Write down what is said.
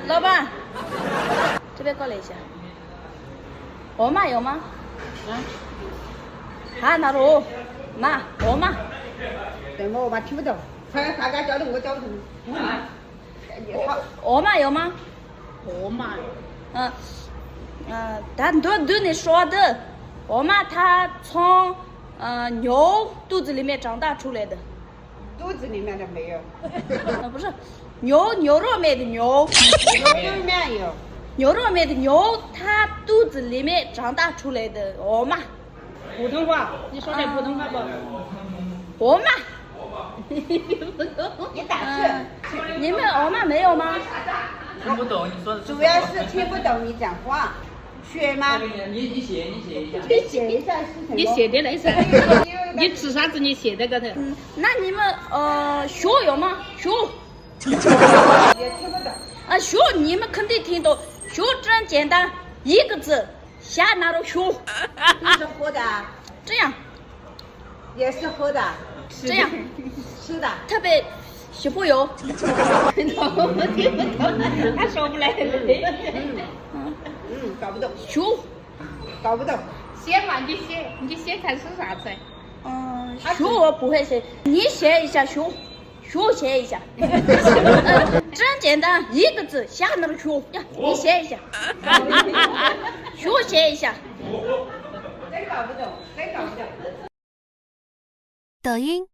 老板，这边过来一下。鹅嘛有吗？啊，那罗，妈，鹅嘛？对，我嘛听不懂，他家教的我教不懂。鹅嘛有吗？鹅嘛，他都你说的，鹅嘛它从牛肚子里面长大出来的。肚子里面的没有，不是牛肉里面的牛，里面有。牛肉里面的牛，它肚子里面长大出来的鹅嘛。普通话，你说点普通话不？鹅嘛。你打字。你们鹅嘛没有吗？听不懂你说的。主要是听不懂你讲话，学吗？你写一下。你写一下是什么？你写的那是？你吃啥子？你写的个头。那你们学有吗？学也听不懂。学你们肯定听懂，学真简单，一个字，下那种学。你是喝的啊？这样，也是喝的。这样，吃的。特别小朋友。我听不懂，他说不来。搞不懂。学，搞不懂。写嘛，你写看是啥子？学我不会写，你写一下学写一下。真简单，一个字，下那个学，你写一下。学写一下。真搞不懂，真搞不懂。抖音。